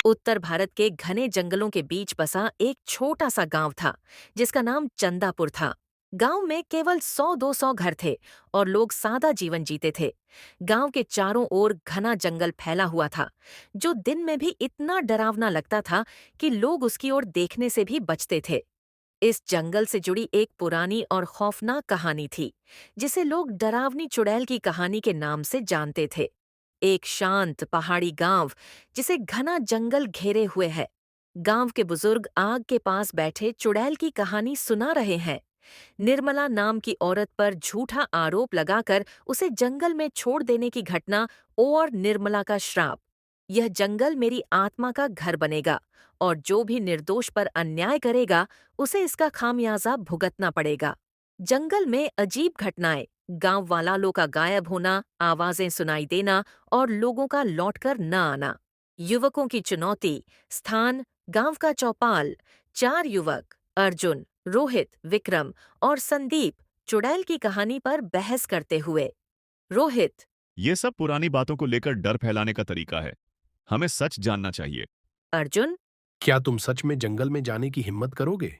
उत्तर भारत के घने जंगलों के बीच बसा एक छोटा सा गांव था जिसका नाम चंदापुर था। गांव में केवल 100-200 घर थे और लोग सादा जीवन जीते थे। गांव के चारों ओर घना जंगल फैला हुआ था, जो दिन में भी इतना डरावना लगता था कि लोग उसकी ओर देखने से भी बचते थे। इस जंगल से जुड़ी एक पुरानी और खौफनाक कहानी थी, जिसे लोग डरावनी चुड़ैल की कहानी के नाम से जानते थे। एक शांत पहाड़ी गांव जिसे घना जंगल घेरे हुए है। गांव के बुजुर्ग आग के पास बैठे चुड़ैल की कहानी सुना रहे हैं। निर्मला नाम की औरत पर झूठा आरोप लगाकर उसे जंगल में छोड़ देने की घटना और निर्मला का श्राप। यह जंगल मेरी आत्मा का घर बनेगा और जो भी निर्दोष पर अन्याय करेगा उसे इसका खामियाजा भुगतना पड़ेगा। जंगल में अजीब घटनाएं, गांव वालों का गायब होना, आवाजें सुनाई देना और लोगों का लौटकर न आना। युवकों की चुनौती, स्थान गांव का चौपाल। 4 युवक अर्जुन, रोहित, विक्रम और संदीप चुड़ैल की कहानी पर बहस करते हुए। रोहित। ये सब पुरानी बातों को लेकर डर फैलाने का तरीका है। हमें सच जानना चाहिए। अर्जुन। क्या तुम सच में जंगल में जाने की हिम्मत करोगे?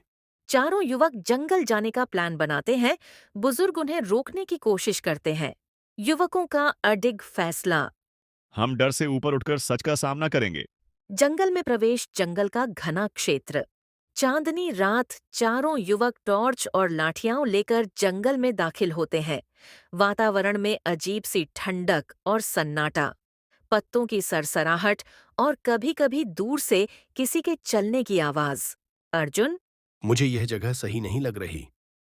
चारों युवक जंगल जाने का प्लान बनाते हैं। बुजुर्ग उन्हें रोकने की कोशिश करते हैं। युवकों का अडिग फैसला। हम डर से ऊपर उठकर सच का सामना करेंगे। जंगल में प्रवेश, जंगल का घना क्षेत्र। चांदनी रात चारों युवक टॉर्च और लाठियां लेकर जंगल में दाखिल होते हैं। वातावरण में अजीब सी ठंडक और सन्नाटा, पत्तों की सरसराहट और कभी-कभी दूर से किसी के चलने की आवाज। अर्जुन। मुझे यह जगह सही नहीं लग रही।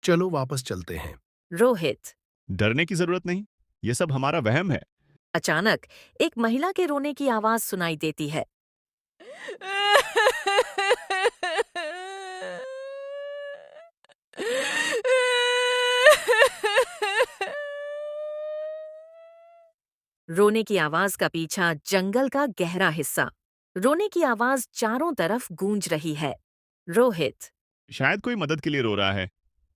चलो वापस चलते हैं। रोहित। डरने की जरूरत नहीं, ये सब हमारा वहम है। अचानक एक महिला के रोने की आवाज सुनाई देती है। रोने की आवाज का पीछा जंगल का गहरा हिस्सा। रोने की आवाज चारों तरफ गूंज रही है। रोहित। शायद कोई मदद के लिए रो रहा है।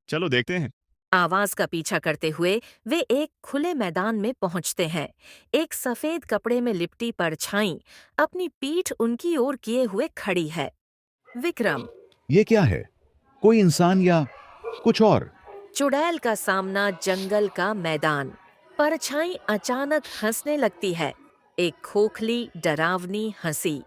चलो देखते हैं। आवाज का पीछा करते हुए वे एक खुले मैदान में पहुंचते हैं। एक सफेद कपड़े में लिपटी परछाई अपनी पीठ उनकी ओर किए हुए खड़ी है। विक्रम। ये क्या है? कोई इंसान या कुछ और? चुड़ैल का सामना, जंगल का मैदान। परछाई अचानक हंसने लगती है, एक खोखली डरावनी हंसी।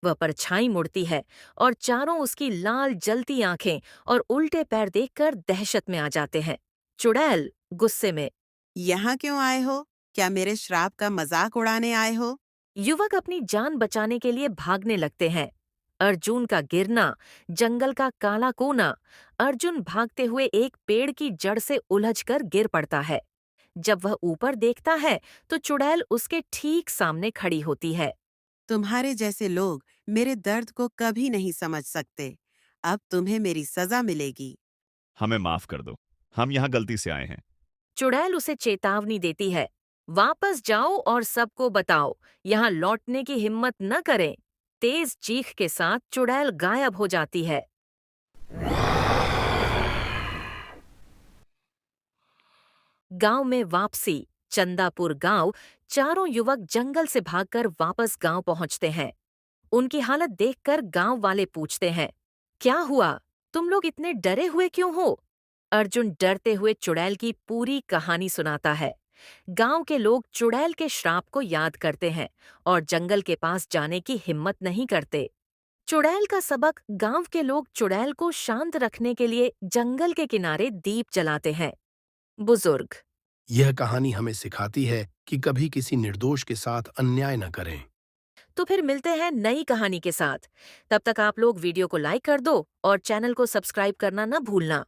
वह परछाई मुड़ती है और चारों उसकी लाल जलती आंखें और उल्टे पैर देखकर दहशत में आ जाते हैं। चुड़ैल गुस्से में। यहाँ क्यों आए हो? क्या मेरे श्राप का मजाक उड़ाने आए हो? युवक अपनी जान बचाने के लिए भागने लगते हैं। अर्जुन का गिरना, जंगल का काला कोना। अर्जुन भागते हुए एक पेड़ की जड़ से उलझकर गिर पड़ता है। जब वह ऊपर देखता है तो चुड़ैल उसके ठीक सामने खड़ी होती है। तुम्हारे जैसे लोग मेरे दर्द को कभी नहीं समझ सकते। अब तुम्हें मेरी सजा मिलेगी। हमें माफ कर दो, हम यहाँ गलती से आए हैं। चुड़ैल उसे चेतावनी देती है, वापस जाओ और सबको बताओ, यहाँ लौटने की हिम्मत न करें। तेज चीख के साथ चुड़ैल गायब हो जाती है। गांव में वापसी, चंदापुर गांव। चारों युवक जंगल से भागकर वापस गांव पहुंचते हैं। उनकी हालत देखकर गांव वाले पूछते हैं, क्या हुआ? तुम लोग इतने डरे हुए क्यों हो? अर्जुन डरते हुए चुड़ैल की पूरी कहानी सुनाता है। गांव के लोग चुड़ैल के श्राप को याद करते हैं और जंगल के पास जाने की हिम्मत नहीं करते। चुड़ैल का सबक, गांव के लोग चुड़ैल को शांत रखने के लिए जंगल के किनारे दीप जलाते हैं। बुजुर्ग। यह कहानी हमें सिखाती है कि कभी किसी निर्दोष के साथ अन्याय न करें। तो फिर मिलते हैं नई कहानी के साथ। तब तक आप लोग वीडियो को लाइक कर दो और चैनल को सब्सक्राइब करना न भूलना।